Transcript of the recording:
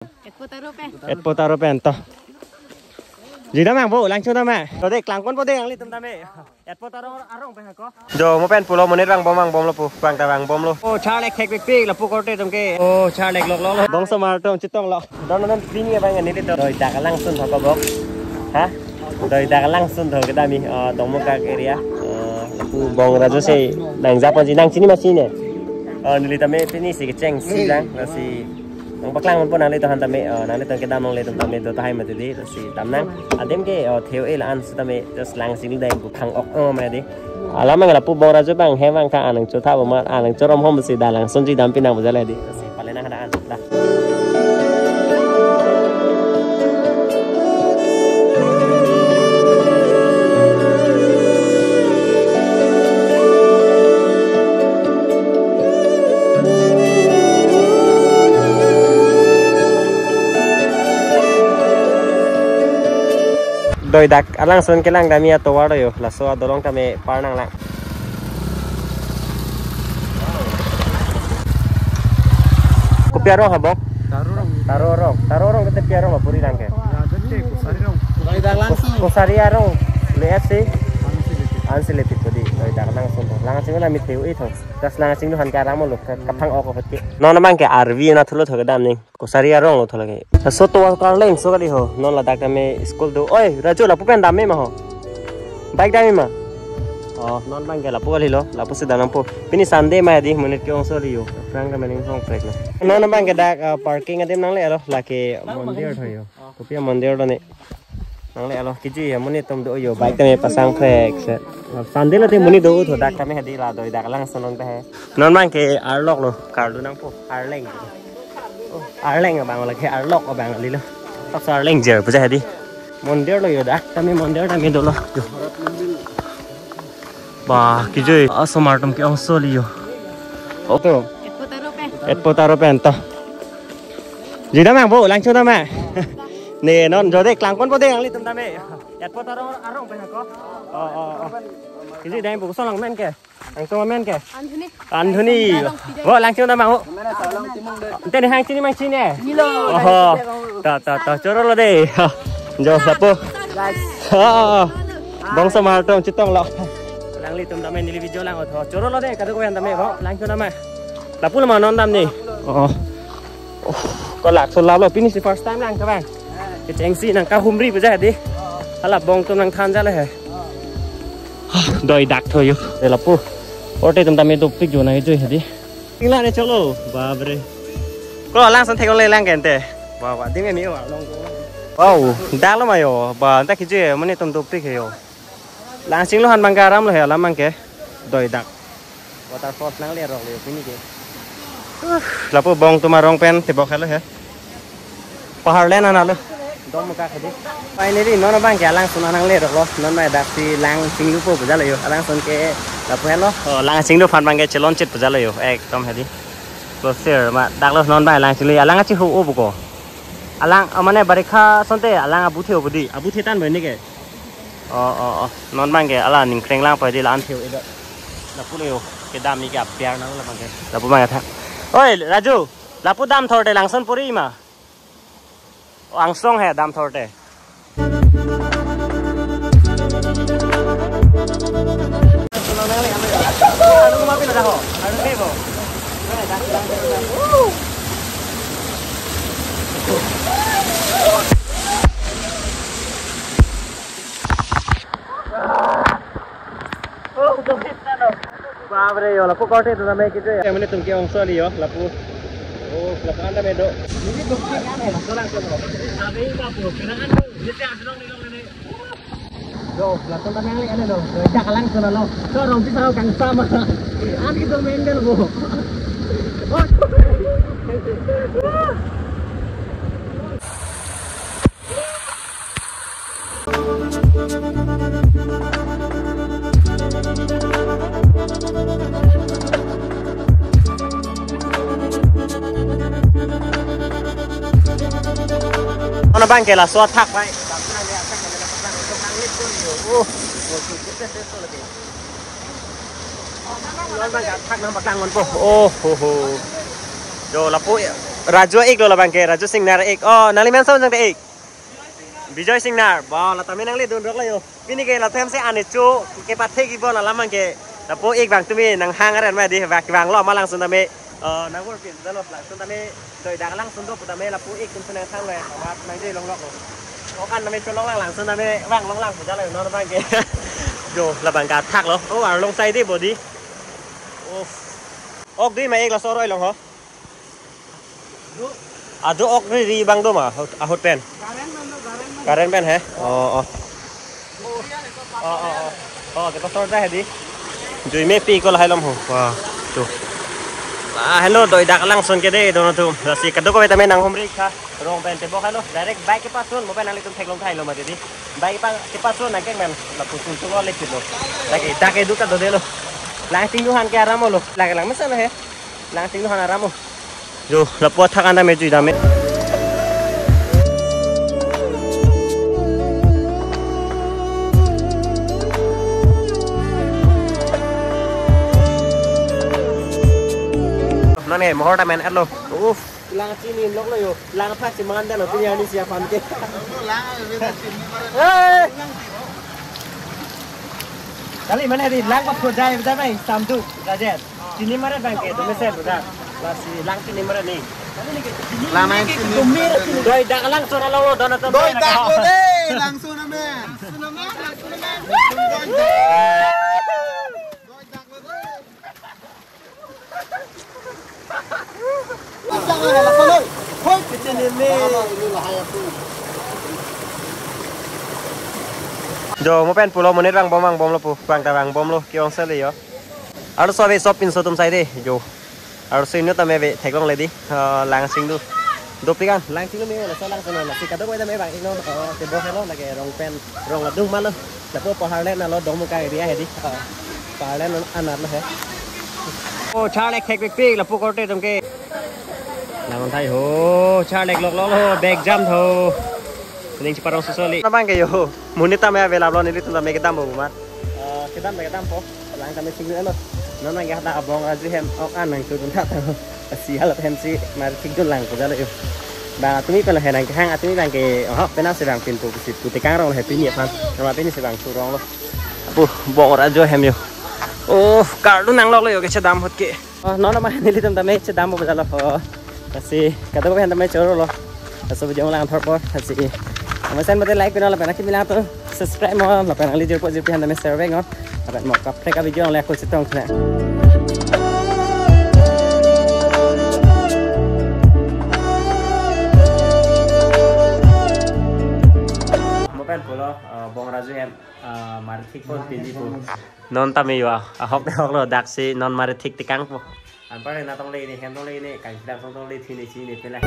Et potaro pento. Gì đó mang vô lang chưa đó mẹ. Rồi đây làng quân vô đây lang tụm ta mẹ. Et potaro arong pe ko. Jo mo pen pulo mo net bang bom lo pu. Bang ta bang bom lo. Oh charlek khek pik la pu korte tum ke. Oh charlek lok lo. Bong samar tom chitong lo. Don non pini bang ani to. Rồi ta lang sun thok bok. Hả? Rồi ta lang sun thok kita mi dong mo ka area. La pu bong ra jo se nang za pa ji nang chini ma si ne. Nili ta me pini si ke cheng si lang la si nang baklang pun nang le to han tame nang le to ke dam nang le to tame do ta hai ma ti di si tam nang adem ke theo e la an su tame just lang sing dai bu khang ok ma di ala mang la pu bong ra jo bang he wang ka anang cho tha ba ma anang cho rom hom si da lang son ji dam pinang bu ja le di si palena hada an da Doi dak alang son ke lang damia to waro yo la so adolong tame parnang lang ko piaro habok tarorong kete piaro ma puri lang ke doi dak langsung ko sariarong le ase ansele tipodi doi dak langsung langsung na mi theu e thong das langsung han ka ramo lo kapang ok hotte non mang ke rv na thulo thoga dam ning ko sariarong lo tholage so to kar leng so gadi ho non la dak me school do oi rajo la pupen dam me ma ho bike dam me ma non mang ke la pu li lo la pu se danam po pini sande ma di minute ke ongso li yo prang ka mening hong prek na non mang ke dak parking adem nang le lo la ke mondir thoyo ko pia mondir do ne nang le lo kiji ya muni tom do yo bike ta me pasang prek se sande la te muni do tho dak ta me hadi la doi dak lang sonong ta he non mang ke arlok lo kar do nang po arleng Arleng bang lagi Arlok bang li lo. Tak so Arleng je bu jadi. Mondir lo yo dah. Kami mondir kami dulu. Bah, kijui asomartum ke ongso li yo. Oto. Et potaro pento. Jida mang bu lang chu ta ma. Nè non rồi đây làng quân vô đây lang li tum ta me. Et potaro arong pe ko. Cái gì đây bu so lang men ke. Ang so men ke. Anthony. Wo lang chu ta mang. Tên hang chini mang chini nè. Ta choro lo deh. Jo sapo. Bong sama tong chitong lo. Lang li tum dame nili video lang otho. Choro lo deh kadu ko yan dame bo. Lang chu dame. Lapu ma non dam ni. Có lạc số lao lo finish the first time lang các bạn. Cái cheng si nang ka humri bu ja di. Hala bong tum nang than ja le he. Doi dak thôi yo. De lapu. Orte tum dame do pic jo na joi hedi. Tingla ne cholo. Babre. Có lang san thay con lên lang kèn tè. Wow, tiếng em yêu à long. Wow, đa lắm mày yo. Bà ta cái gì mà này tôm tôm pic yo. Lang sing lo han bang garam lo he lam mang ke. Doi dak. Waterfall nang le rok le pini ke. Lapo bong tumarong pen te bok halo he. Pahar len ana lo. Dom ka khadi. Finally non bang ke lang sun nang le rok lo. Non mai dak si lang sing lu po bu ja lo yo. Lang sun ke lapo hello. Lang sing lu phan bang ke chelon chit bu ja lo yo. Ek tom hedi. Closer ma dak lo non bai lang chili alang chi hu obu ko alang amane barikha sonte alang abu theu budi abu thetan bai ni ke non bang ke ala ning kreng lang pai di lan theu ida la pu leo ke dam ni ka piar nang la bang ke la pu ma tha oi raju la pu dam thorte lang son puri ma ang song he dam thorte anu ma pin da ho anu ke bo Babre yo, lapu korte tu namanya gitu ya. Yang ini tungki ongso li yo, lapu. Oh, lapu anda medo. Ini tungki kan ya, solang sono. Tapi lapu, kenangan tu, jadi ada dong ini. Yo, lapu tanah ni ada dong. Cak kalang sono lo. So orang kita tahu kang sama. An kita mendel bo. Oh. Nó bang ke la so thak bai. Nó bang ka thak nang bakang mon po. Oh ho ho. Jo la po Raju ek lo la bang ke Raju Singnar ek oh naliman sam jang te ek Bijoy Singnar ba la tami nang le dun rok la yo pini ke la them se ane chu ke pat the ki bo la lamang ke la po ek bang tumi nang hang aran ma di wa ki bang lo ma lang sun tami nang wor pin da lo la sun tami doi dak lang sun do tami la po ek sun nang thang le wa nang dei long lok lo o kan tami chu long lang sun tami wang long lang pu ja le no bang ke yo la bang ka thak lo o ar long sai di bo di ok đi mày là sao rồi lòng hả? À đu ok đi băng đô mà hot pen. Karen pen hả? Cái passport ra đi. Rồi mấy pi có là hai lăm hồ. Wow. Chú. Hello đội đặc lăng xuân cái đây đâu tụm. Là gì cái đó có phải nang hôm riêng ha. Rong pen tebo hello. Direct bike cái passport mobile nang tụm thay long thay lo mà đi. Bike cái passport nang cái men là pusun tu có lấy kilo. Lagi cái duka đồ đây lo. Lang tingguhan ke aramo lo. Lang masa lah he. Lang tingguhan aramo. Jo, lepas thak anda meju dame. Nane mohor ta men atlo. Lang sini lok lo yo. Lang phak si mangan dan lo punya ni siap pam ke. Lang hey. Kali mana di lang pak jai betul mai samtu gajet. Sini mana bangke tu mesel betul. Lasi lang sini mana ni. Lang main sini. Doi dak langsung lo dona tu. Doi dak lo deh langsung amen. Sunamen langsung amen. Doi dak lo deh. Jangan lah kalau. Hoi kecil ni. Ini lah hayat tu. Jo mo pen pulo monit bang bom lo pu bang ta bang bom lo ki ong sele yo aro so be shopping so tum sai de jo aro sin no ta me be thek long le di lang sing du do pikan lang sing me la so lang so na si ka do ko ta me bang no te bo hello la ke rong pen rong la dung ma lo la po pa ha le na lo dong mo ka ri he di pa le no anat lo he o cha le khek pik la pu ko te tum ke la mon thai ho cha le lok lo bag jam tho Ning parang susuli. Naman kayo. Munita may available nito na may kitam mo mat. Kitam po. Lang kami siguro ano. Nono nga hata abong azihem ok anang tudun hata. Sial hem si mar siguro lang ko dalo yo. Ba tumi pa la henang hang atumi bang ke pena se bang pintu si puti kang rong happy ni pan. Nama pini se bang surong lo. Apu bong ora jo hem yo. Kardu nang lo yo ke chedam hot ke. Nono ma nili tum tame chedam bo dalo. Kasi kata ko hen tame choro lo. Kaso bujong lang thor po kasi Masan betul like video lepas nak kita tu subscribe mo lepas nak lihat po jipi handa Mr. Bang on lepas mau kapre ka video oleh aku setong kena mopen polo bong raju hem marithik pon pindi po non tami wa hok lo dak si non marithik tikang po an pare na tong le ni hem tong le ni kan dang tong le thi ni chi ni pe la